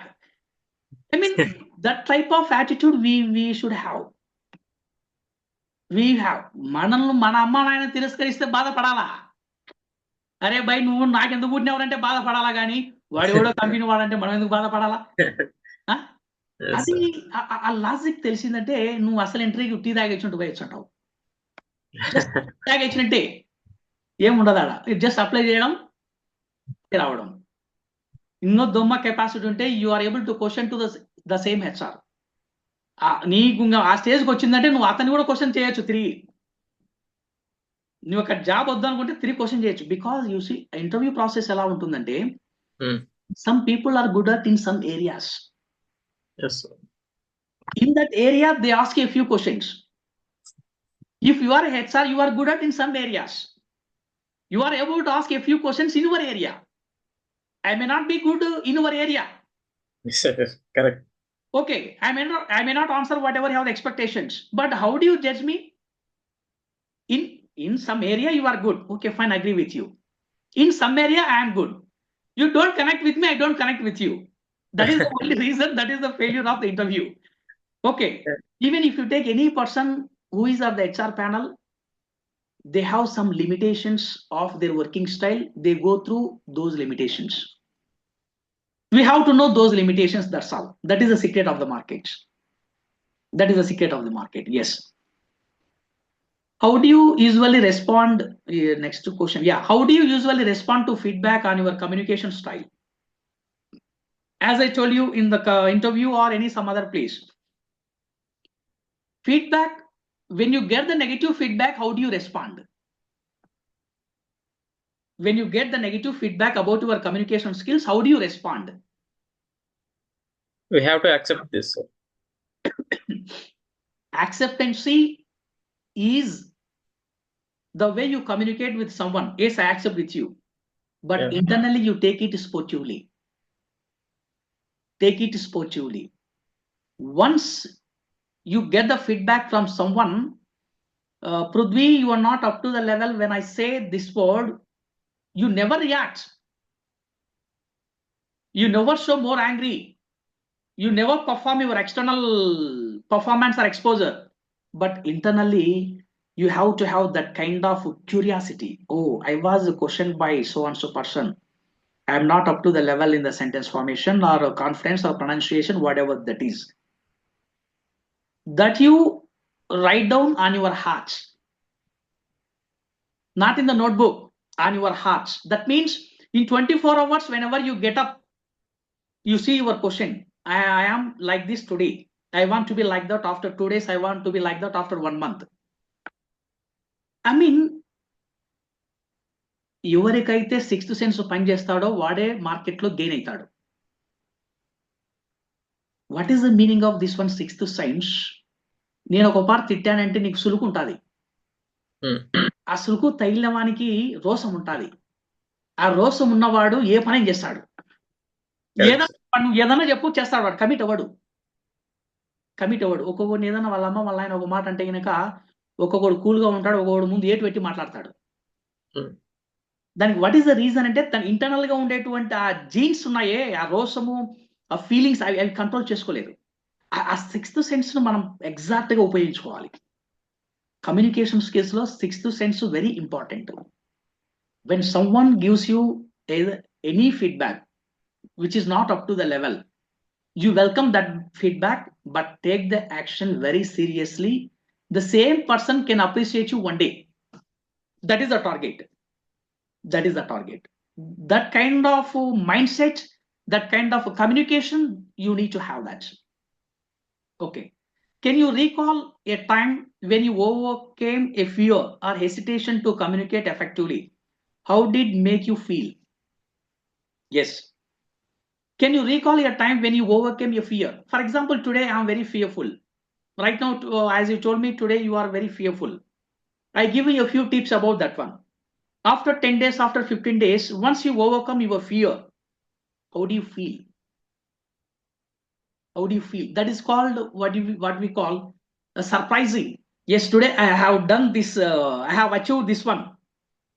I mean, that type of attitude we should have. We have. మనల్ని మన అమ్మ నాయన తిరస్కరిస్తే బాధపడాలా? అరే భయ్ నువ్వు నాకెందుకు పుట్టినవారంటే బాధపడాలా కానీ వాడు ఎవడో కంపెనీ వాడంటే మనం ఎందుకు బాధపడాలా? అది ఆ లాజిక్ తెలిసిందంటే నువ్వు అసలు ఇంటర్వ్యూకి టీ తాగొచ్చినట్టు పోయొచ్చు అంటావు. తాగొచ్చినట్టే ఏముండదు ఆడ. జస్ట్ అప్లై చేయడం రావడం. ఇంకో దొమ్మ కెపాసిటీ ఉంటే you are able to question to the same HR. నీకు ఆ స్టేజ్కి వచ్చిందంటే నువ్వు అతన్ని కూడా క్వశ్చన్ చేయొచ్చు తిరిగి. నువ్వు ఒక జాబ్ వద్దనుకుంటే తిరిగి క్వశ్చన్ చేయొచ్చు. Because you see interview process ఎలా ఉంటుందంటే some people are good at in some areas. In that area they ask a few questions. If you are HR you are good at in some areas. You are able to ask a few questions in your area. I may not be good in your area.
Correct.
Okay, I may not answer whatever you have the expectations. But how do you judge me? In some area you are good. Okay, fine, I agree with you. In some area I am good. You don't connect with me, I don't connect with you. That is the only reason. That is the failure of the interview. Okay, even if you take any person who is at the HR panel, they have some limitations of their working style. They go through those limitations. We have to know those limitations. That's all. That is the secret of the market. That is the secret of the market. Yes. How do you usually respond? Next question. Yeah. How do you usually respond to feedback on your communication style? As I told you in the interview or any some other place. Feedback, when you get the negative feedback, how do you respond? When you get the negative feedback about your communication skills, how do you respond?
We have to accept this.
Acceptancy is the way you communicate with someone. Yes, I accept with you. But internally you take it sportively. Take it sportively. Once you get the feedback from someone, Prudvi, you are not up to the level when I say this word, you never react. You never show more angry. You never perform your external performance or exposure. But internally, you have to have that kind of curiosity. Oh, I was questioned by so-and-so person. I am not up to the level in the sentence formation or confidence or pronunciation, whatever that is. That you write down on your hearts. Not in the notebook, on your hearts. That means in 24 hours, whenever you get up, you see your question. I am like this today. I want to be like that after 2 days. I want to be like that after 1 month. I mean, ఎవరికైతే sixth sense పని చేస్తాడో వాడే మార్కెట్లో gain అవుతాడు. What is the meaning of this one sixth sense? నేను ఒక part తిట్టానంటే నీకు సులుకు ఉంటుంది. ఆ సులుకు తగిలినవానికి రోసం ఉంటుంది. ఆ రోసం ఉన్నవాడు ఏ పని చేస్తాడు. ఏదన్నా చెప్పు చేస్తాడు. వాడు కమిట్ అవ్వడు. ఒక్కొక్కడిని ఏదన్నా వాళ్ళ అమ్మ వాళ్ళ ఆయన ఒక మాట అంటే కనుక ఒక్కొక్కడు కూల్గా ఉంటాడు, ఒక్కొక్కడు ముందు ఏటు పెట్టి మాట్లాడతాడు. దానికి వాట్ ఈస్ ద రీజన్ అంటే తన ఇంటర్నల్ గా ఉండేటువంటి ఆ జీన్స్ ఉన్నాయే, ఆ రోసము, ఆ ఫీలింగ్స్ అవి కంట్రోల్ చేసుకోలేదు. ఆ సిక్స్త్ సెన్స్ ను మనం ఎగ్జాక్ట్ గా ఉపయోగించుకోవాలి. కమ్యూనికేషన్ స్కిల్స్ లో sixth sense very important. When some one gives you any feedback which is not up to the level, you welcome that feedback but take the action very seriously. The same person can appreciate you one day. That is the target. That kind of mindset, that kind of communication, you need to have that. Okay, can you recall a time when you overcame a fear or hesitation to communicate effectively? How did it make you feel? Yes. Can you recall a time when you overcame your fear? For example, today I am very fearful. Right now, as you told me today, you are very fearful. I give you a few tips about that one. After 10 days, after 15 days, once you overcome your fear, how do you feel? How do you feel? That is called what we call surprising. Yes, today I have done this. I have achieved this one.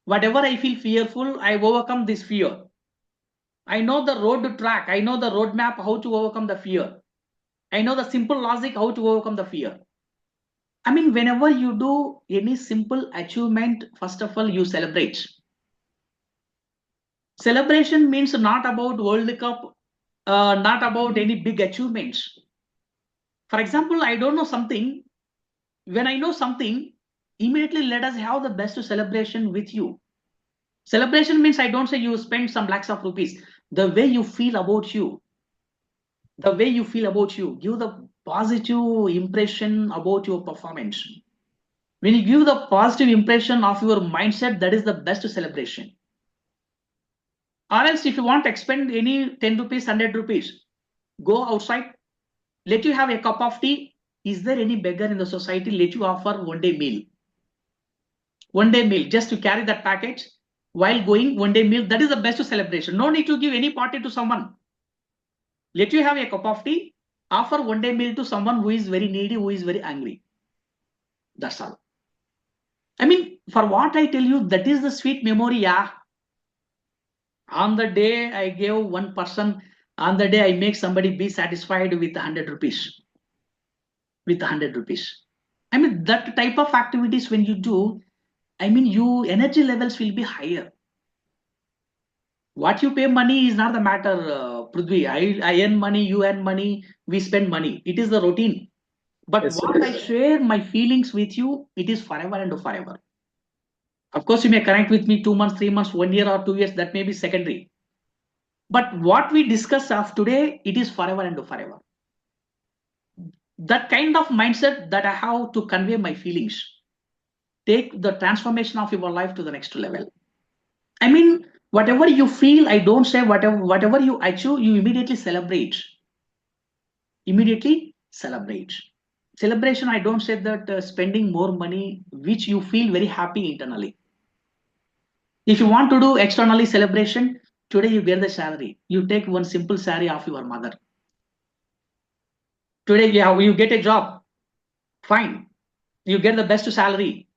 Whatever I feel fearful, I overcome this fear. I know the road to track. I know the roadmap how to overcome the fear. I know the simple logic how to overcome the fear. I mean, whenever you do any simple achievement, first of all, you celebrate. Celebration means not about World Cup, not about any big achievements. For example, I don't know something. When I know something, immediately let us have the best celebration with you. Celebration means I don't say you spend some lakhs of rupees. The way you feel about you, give the positive impression about your performance. When you give the positive impression of your mindset, that is the best celebration. Or else, if you want to expend any 10 rupees, 100 rupees, go outside, let you have a cup of tea. Is there any beggar in the society? Let you offer one day meal. One day meal, just to carry that package while going, one day meal. That is the best celebration. No need to give any party to someone. Let you have a cup of tea, offer one day meal to someone who is very needy, who is very angry. That's all. I mean, for what I tell you, that is the sweet memory. Yeah. On the day I gave one person, on the day I make somebody be satisfied with 100 rupees. With 100 rupees. I mean, that type of activities when you do, I mean, your energy levels will be higher. What you pay money is not the matter, Prithvi. I earn money, you earn money, we spend money. It is the routine. But
Yes,
what I share my feelings with you, it is forever and forever. Of course, you may connect with me 2 months, 3 months, 1 year, or 2 years. That may be secondary. But what we discuss of today, it is forever and forever. That kind of mindset that I have to convey my feelings, take the transformation of your life to the next level. I mean, whatever you feel, I don't say whatever you achieve, you immediately celebrate. Immediately celebrate. Celebration, I don't say that spending more money, which you feel very happy internally. If you want to do externally celebration, today you get the salary. You take one simple salary of your mother. Today, yeah, you get a job. Fine. You get the best salary.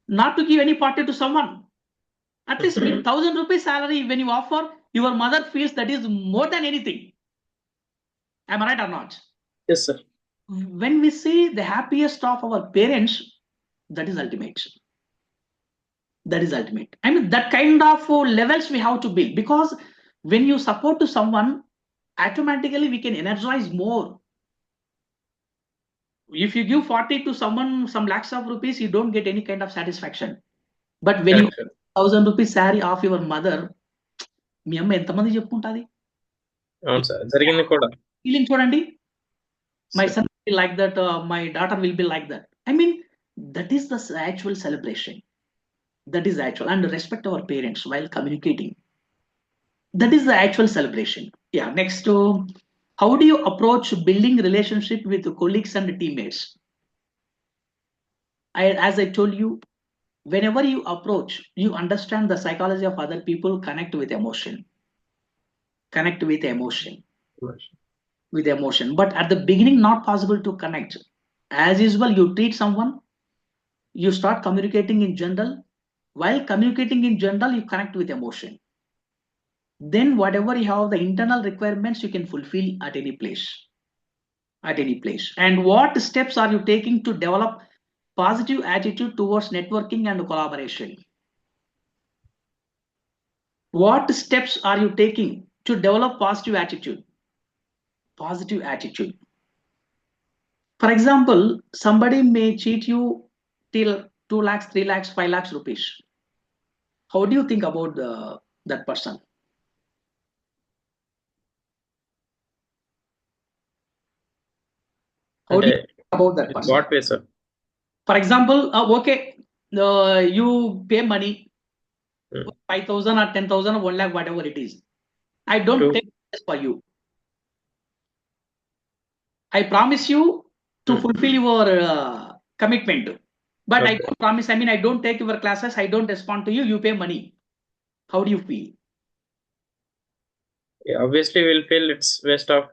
Not to give any party to someone. At least 1,000 rupees salary when you offer, your mother feels that is more than anything. Am I right or not?
yes, sir.
When we see the happiest of our parents, that is ultimate. That is ultimate. I mean, that kind of levels we have to build, because when you support to someone, automatically we can energize more. If you give 40 to someone, some lakhs of rupees, you don't get any kind of satisfaction. But when you
Correct, sir.
1,000 rupees salary of your mother, మీ అమ్మ ఎంతమంది చెప్పుకుంటుంది?
అవును sir, జరిగింది కూడా.
Feeling చూడండి. My
Sir.
son will be like that, my daughter will be like that. I mean, that is the actual celebration. That is actual. And respect our parents while communicating. That is the actual celebration. Yeah. Next, how do you approach building relationship with colleagues and teammates? As I told you, whenever you approach, you understand the psychology of other people, connect with emotion. Connect with emotion. With emotion. But at the beginning, not possible to connect. As usual, you treat someone, you start communicating in general. While communicating in general, you connect with emotion. Then whatever you have the internal requirements, you can fulfill at any place. At any place. And what steps are you taking to develop positive attitude towards networking and collaboration? What steps are you taking to develop positive attitude? Positive attitude. For example, somebody may cheat you till 2 lakhs, 3 lakhs, 5 lakhs rupees. How do you think about that person? How do you think about that person?
What way, sir?
For example, okay, you pay money, 5,000 or 10,000 or 1 lakh, whatever it is. I don't
True.
take this for you. I promise you to fulfill your commitment. But
Okay.
I don't promise, I mean, I don't take your classes, I don't respond to you, you pay money. How do you feel?
Yeah, obviously, we'll feel it's waste of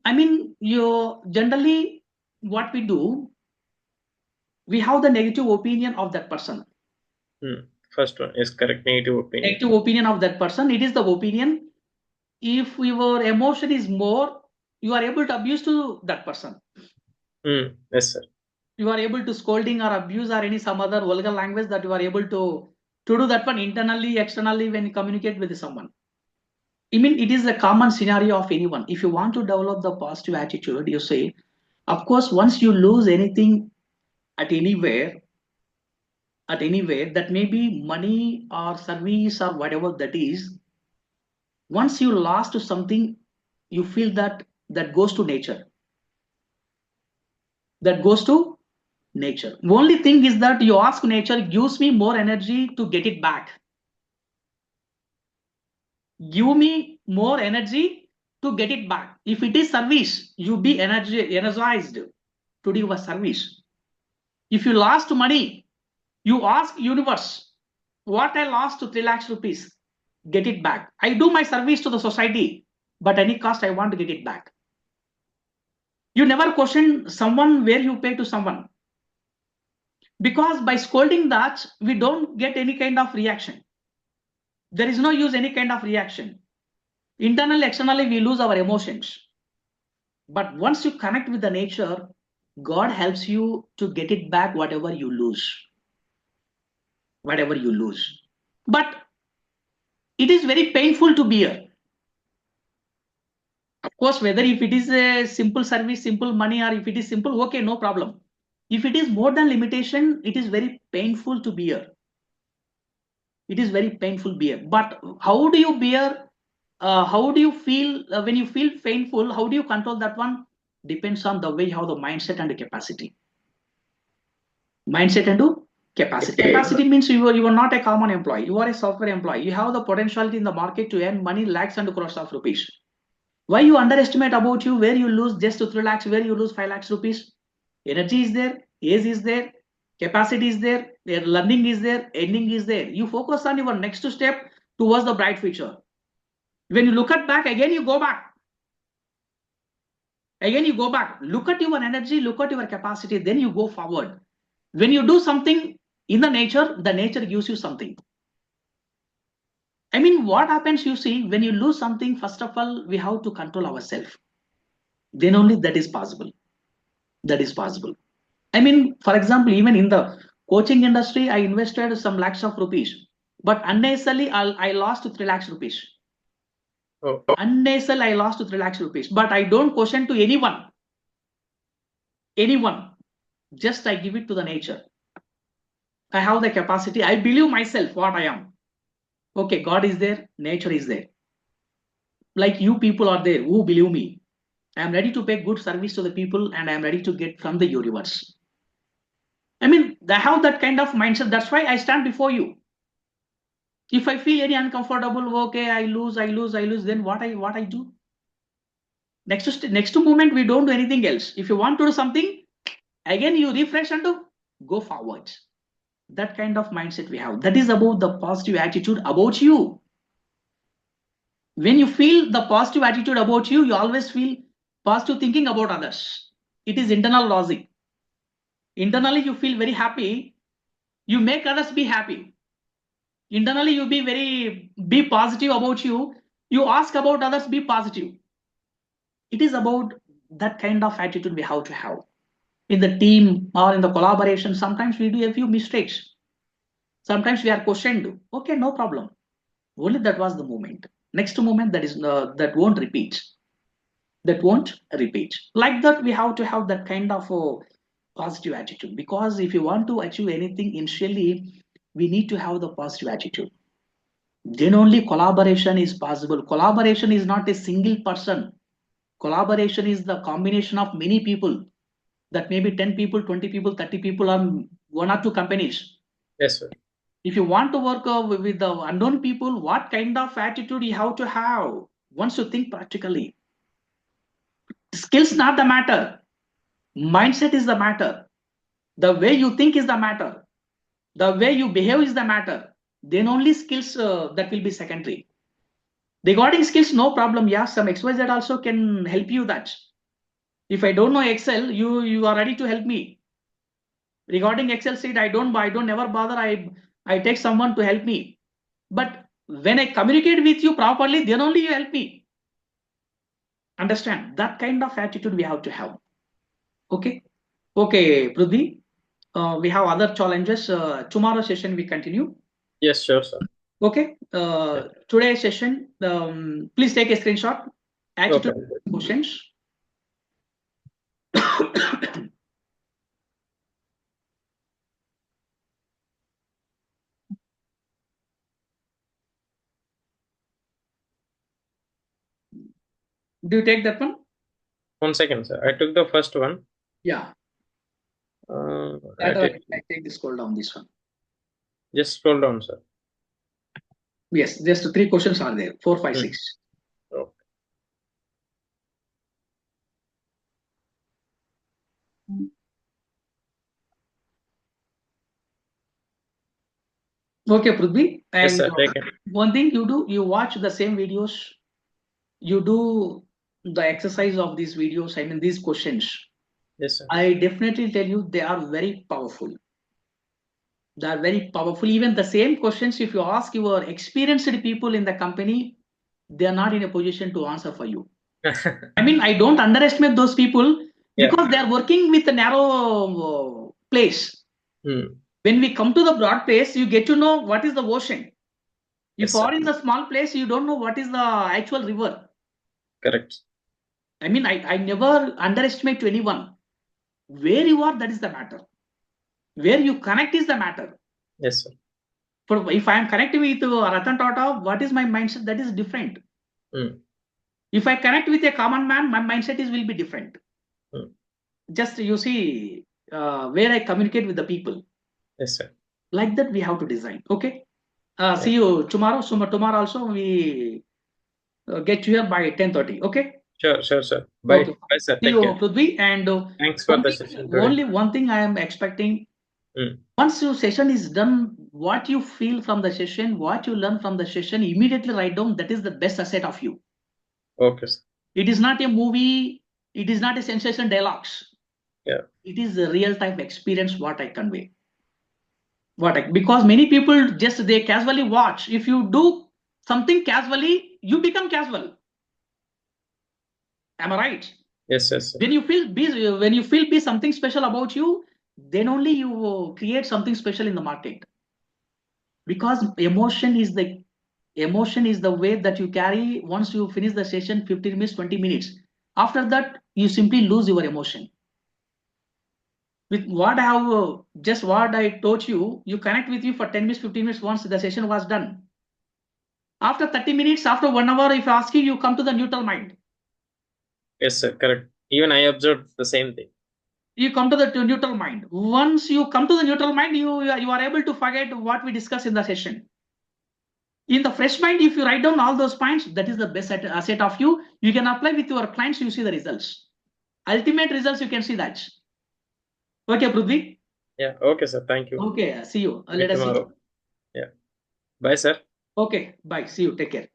I mean, you generally what we do, we have the negative opinion of that person.
First one is correct. Negative opinion.
Negative opinion of that person. It is the opinion. If your emotion is more, you are able to abuse to that person.
Yes, sir.
You are able to scolding or abuse or any some other vulgar language that you are able to do that one internally, externally when you communicate with someone. I mean, it is a common scenario of anyone. If you want to develop the positive attitude, you say, of course, once you lose anything at anywhere, that may be money or service or whatever that is, once you lost something, you feel that goes to nature. That goes to nature. Only thing is that you ask nature, gives me more energy to get it back. Give me more energy to get it back. If it is service, you be energized to do a service. If you lost money, you ask universe, what I lost to 3 lakhs rupees, get it back. I do my service to the society, but any cost I want to get it back. You never question someone where you pay to someone. Because by scolding that, we don't get any kind of reaction. There is no use any kind of reaction. Internally, externally, we lose our emotions. But once you connect with the nature, God helps you to get it back, whatever you lose. Whatever you lose. But it is very painful to bear. Of course, whether if it is a simple service, simple money, or if it is simple, okay, no problem. If it is more than limitation, it is very painful to bear. It is very painful bear. But how do you bear? How do you feel when you feel painful? How do you control that one? Depends on the way how the mindset and the capacity. Mindset and capacity. Capacity means you are not a common employee. You are a software employee. You have the potentiality in the market to earn money, lakhs and crores of rupees. Why you underestimate about you? Where you lose just to 3 lakhs, where you lose 5 lakhs rupees? Energy is there, age is there, capacity is there, their learning is there, earning is there. You focus on your next step towards the bright future. When you look at back, again you go back. Again you go back. Look at your energy, look at your capacity, then you go forward. When you do something in the nature gives you something. I mean, what happens, you see, when you lose something, first of all, we have to control ourselves. Then only that is possible. That is possible. I mean, for example, even in the coaching industry, I invested some lakhs of rupees, but unnecessarily I lost 3 lakhs rupees.
Oh.
Unnecessarily I lost 3 lakhs rupees, but I don't question to anyone. Anyone. Just I give it to the nature. I have the capacity. I believe myself what I am. Okay, God is there, nature is there. Like you people are there who believe me. I am ready to pay good service to the people and I am ready to get from the universe. I mean, I have that kind of mindset. That's why I stand before you. If I feel any uncomfortable, okay, I lose, then what I do? Next moment, we don't do anything else. If you want to do something, again you refresh and go forward. That kind of mindset we have. That is about the positive attitude about you. When you feel the positive attitude about you, you always feel positive thinking about others. It is internal logic. Internally, you feel very happy. You make others be happy. Internally, you be positive about you. You ask about others, be positive. It is about that kind of attitude we have to have. In the team or in the collaboration, sometimes we do a few mistakes. Sometimes we are questioned. Okay, no problem. Only that was the moment. Next moment, that won't repeat. That won't repeat. Like that, we have to have that kind of a positive attitude. Because if you want to achieve anything initially, we need to have the positive attitude. Then only collaboration is possible. Collaboration is not a single person. Collaboration is the combination of many people. That may be 10 people, 20 people, 30 people, or 1 or 2 companies.
Yes, sir.
If you want to work with the unknown people, what kind of attitude you have to have? Once you think practically. Skills not the matter. Mindset is the matter. The way you think is the matter. The way you behave is the matter. Then only skills that will be secondary. Regarding skills, no problem. Yeah, some XYZ also can help you that. If I don't know Excel, you are ready to help me. Regarding Excel sheet, I don't never bother. I take someone to help me. But when I communicate with you properly, then only you help me. Understand? That kind of attitude we have to have. Okay. Okay, Prithvi. We have other challenges. Tomorrow session we continue.
Yes, sure, sir.
Okay. Today's session, please take a screenshot. Attitude questions. Do you take that one?
1 second, sir. I took the first one.
Yeah.
I
take the scroll down this one.
Just scroll down, sir.
Yes, just 3 questions are there. 4, 5, 6.
Okay.
Okay, Prithvi. And
Yes, sir. Take it.
One thing you do, you watch the same videos, you do the exercise of these videos, I mean these questions.
Yes, sir.
I definitely tell you they are very powerful. They are very powerful. Even the same questions, if you ask your experienced people in the company, they are not in a position to answer for you. I mean, I don't underestimate those people because they are working with a narrow place. When we come to the broad place, you get to know what is the ocean. If you are in the small place, you don't know what is the actual river.
Correct.
I mean, I never underestimate to anyone. Where you are, that is the matter. Where you connect is the matter.
Yes, sir.
For if I am connecting with Ratan Tata, what is my mindset? That is different. If I connect with a common man, my mindset will be different. Just you see where I communicate with the people.
Yes, sir.
Like that, we have to design. Okay. See you tomorrow. So tomorrow also we get here by 10:30. Okay.
Sure, sir. Bye.
Okay.
Bye, sir.
See you, Prithvi. And
thanks for the session today.
Only one thing I am expecting. Once your session is done, what you feel from the session, what you learn from the session, immediately write down. That is the best asset of you.
Okay, sir.
It is not a movie. It is not a sensation dialogues.
Yeah.
It is a real time experience what I convey. Because many people just they casually watch. If you do something casually, you become casual. Am I right?
Yes, sir.
When you feel be something special about you, then only you create something special in the market. Because emotion is the way that you carry. Once you finish the session, 15 minutes, 20 minutes. After that, you simply lose your emotion. With what I have just what I taught you, you connect with you for 10 minutes, 15 minutes once the session was done. After 30 minutes, after 1 hour, if I ask you, you come to the neutral mind.
Yes, sir. Correct. Even I observed the same thing.
You come to the neutral mind. Once you come to the neutral mind, you are able to forget what we discussed in the session. In the fresh mind, if you write down all those points, that is the best asset of you. You can apply with your clients, you see the results. Ultimate results, you can see that. Okay, Prithvi?
Yeah, okay, sir. Thank you.
Okay, see you. Let us see.
Yeah. Bye, sir.
Okay, bye. See you. Take care.